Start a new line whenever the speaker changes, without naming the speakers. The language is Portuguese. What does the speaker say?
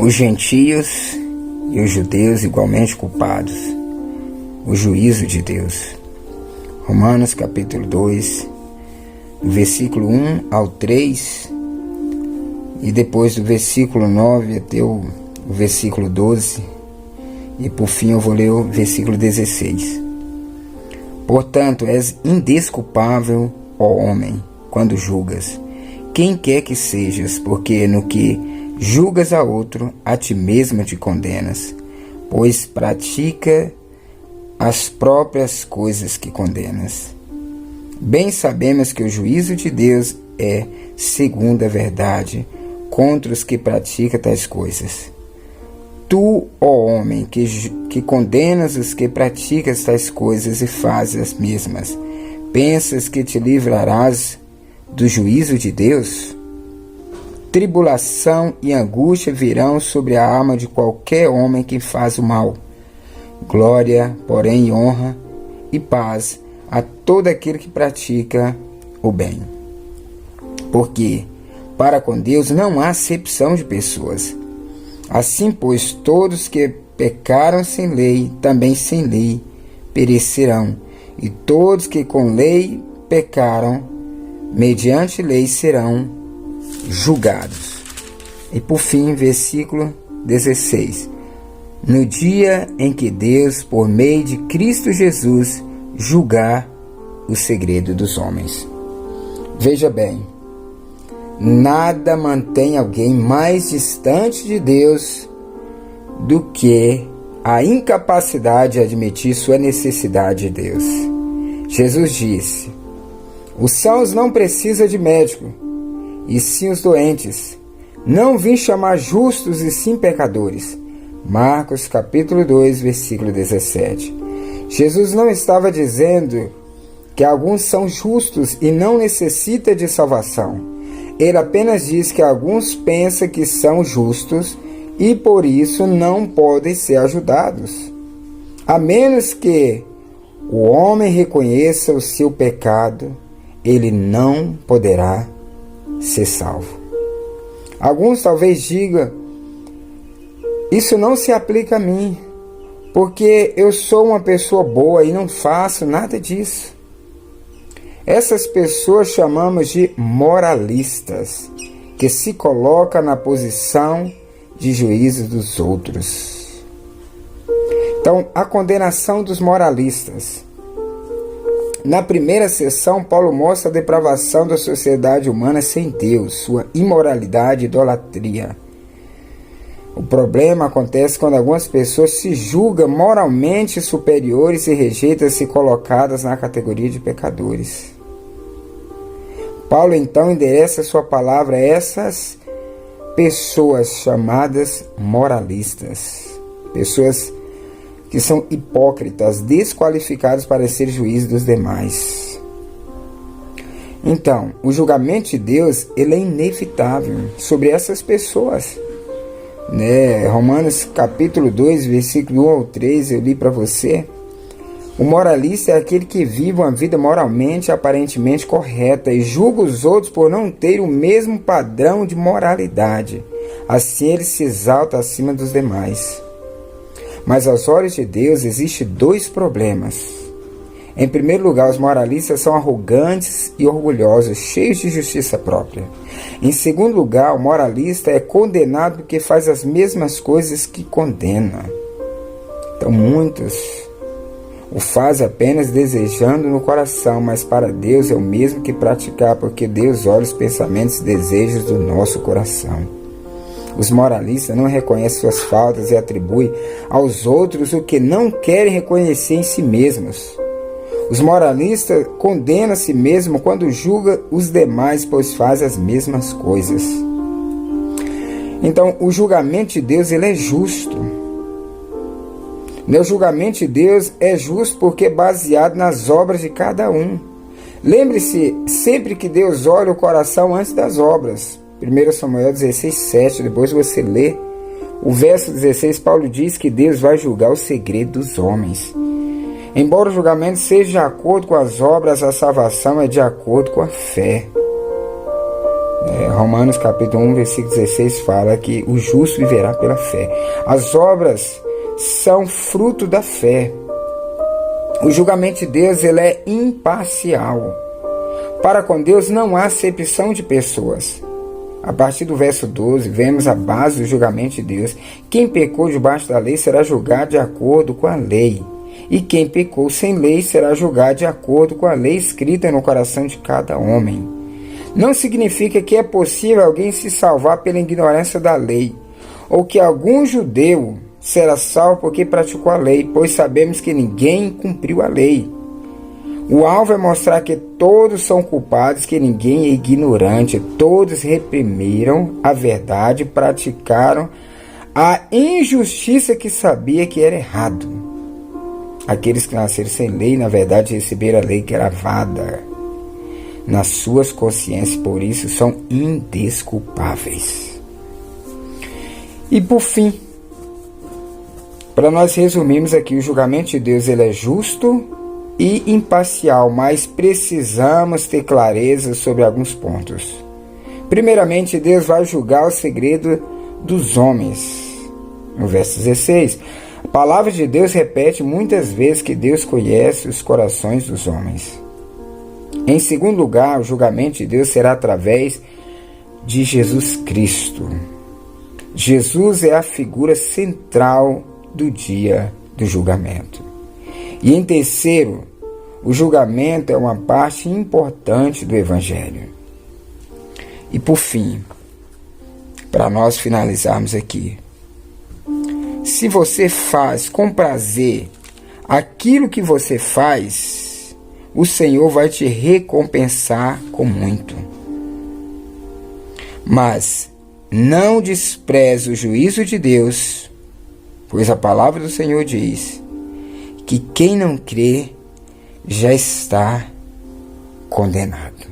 os gentios e os judeus igualmente culpados, o juízo de Deus. Romanos capítulo 2, versículo 1 ao 3, e depois do versículo 9 até o versículo 12, e por fim eu vou ler o versículo 16. Portanto, és indesculpável, ó homem, quando julgas, quem quer que sejas, porque no que julgas a outro, a ti mesmo te condenas, pois pratica as próprias coisas que condenas. Bem sabemos que o juízo de Deus é segundo a verdade contra os que praticam tais coisas. Tu, ó homem, que condenas os que praticam tais coisas e fazes as mesmas, pensas que te livrarás do juízo de Deus? Tribulação e angústia virão sobre a alma de qualquer homem que faz o mal. Glória, porém, e honra e paz a todo aquele que pratica o bem. Porque para com Deus não há acepção de pessoas. Assim, pois, todos que pecaram sem lei, também sem lei, perecerão. E todos que com lei pecaram, mediante lei serão julgados. E por fim, versículo 16. No dia em que Deus, por meio de Cristo Jesus, julgar o segredo dos homens. Veja bem, nada mantém alguém mais distante de Deus do que a incapacidade de admitir sua necessidade de Deus. Jesus disse: os sãos não precisam de médico, e sim os doentes. Não vim chamar justos e sim pecadores. Marcos capítulo 2, versículo 17. Jesus não estava dizendo que alguns são justos e não necessitam de salvação. Ele apenas diz que alguns pensam que são justos e por isso não podem ser ajudados. A menos que o homem reconheça o seu pecado, ele não poderá ser salvo. Alguns talvez digam: isso não se aplica a mim, porque eu sou uma pessoa boa e não faço nada disso. Essas pessoas chamamos de moralistas, que se colocam na posição de juízo dos outros. Então, a condenação dos moralistas. Na primeira sessão, Paulo mostra a depravação da sociedade humana sem Deus, sua imoralidade e idolatria. O problema acontece quando algumas pessoas se julgam moralmente superiores e rejeitam ser colocadas na categoria de pecadores. Paulo então endereça sua palavra a essas pessoas chamadas moralistas, pessoas que são hipócritas, desqualificadas para ser juiz dos demais. Então, o julgamento de Deus, ele é inevitável sobre essas pessoas. Romanos capítulo 2, versículo 1 ao 3, eu li para você. O moralista é aquele que vive uma vida moralmente aparentemente correta e julga os outros por não ter o mesmo padrão de moralidade. Assim ele se exalta acima dos demais. Mas aos olhos de Deus existem dois problemas. Em primeiro lugar, os moralistas são arrogantes e orgulhosos, cheios de justiça própria. Em segundo lugar, o moralista é condenado porque faz as mesmas coisas que condena. Então muitos o fazem apenas desejando no coração, mas para Deus é o mesmo que praticar, porque Deus olha os pensamentos e desejos do nosso coração. Os moralistas não reconhecem suas faltas e atribuem aos outros o que não querem reconhecer em si mesmos. Os moralistas condenam a si mesmo quando julgam os demais, pois fazem as mesmas coisas. Então, o julgamento de Deus, ele é justo. O julgamento de Deus é justo porque é baseado nas obras de cada um. Lembre-se sempre que Deus olha o coração antes das obras. 1 Samuel 16, 7, depois você lê o verso 16, Paulo diz que Deus vai julgar o segredo dos homens. Embora o julgamento seja de acordo com as obras, a salvação é de acordo com a fé. Romanos capítulo 1, versículo 16 fala que o justo viverá pela fé. As obras são fruto da fé. O julgamento de Deus ele é imparcial. Para com Deus não há acepção de pessoas. A partir do verso 12, vemos a base do julgamento de Deus. Quem pecou debaixo da lei será julgado de acordo com a lei. E quem pecou sem lei será julgado de acordo com a lei escrita no coração de cada homem. Não significa que é possível alguém se salvar pela ignorância da lei, ou que algum judeu será salvo porque praticou a lei, pois sabemos que ninguém cumpriu a lei. O alvo é mostrar que todos são culpados, que ninguém é ignorante, todos reprimiram a verdade, praticaram a injustiça que sabia que era errado. Aqueles que nasceram sem lei, na verdade, receberam a lei gravada nas suas consciências, por isso são indesculpáveis. E por fim, para nós resumirmos aqui, o julgamento de Deus ele é justo e imparcial, mas precisamos ter clareza sobre alguns pontos. Primeiramente, Deus vai julgar o segredo dos homens. No verso 16, a palavra de Deus repete muitas vezes que Deus conhece os corações dos homens. Em segundo lugar, o julgamento de Deus será através de Jesus Cristo. Jesus é a figura central do dia do julgamento. E em terceiro, o julgamento é uma parte importante do Evangelho. E por fim, para nós finalizarmos aqui, se você faz com prazer aquilo que você faz, o Senhor vai te recompensar com muito. Mas não despreze o juízo de Deus, pois a palavra do Senhor diz que quem não crê já está condenado.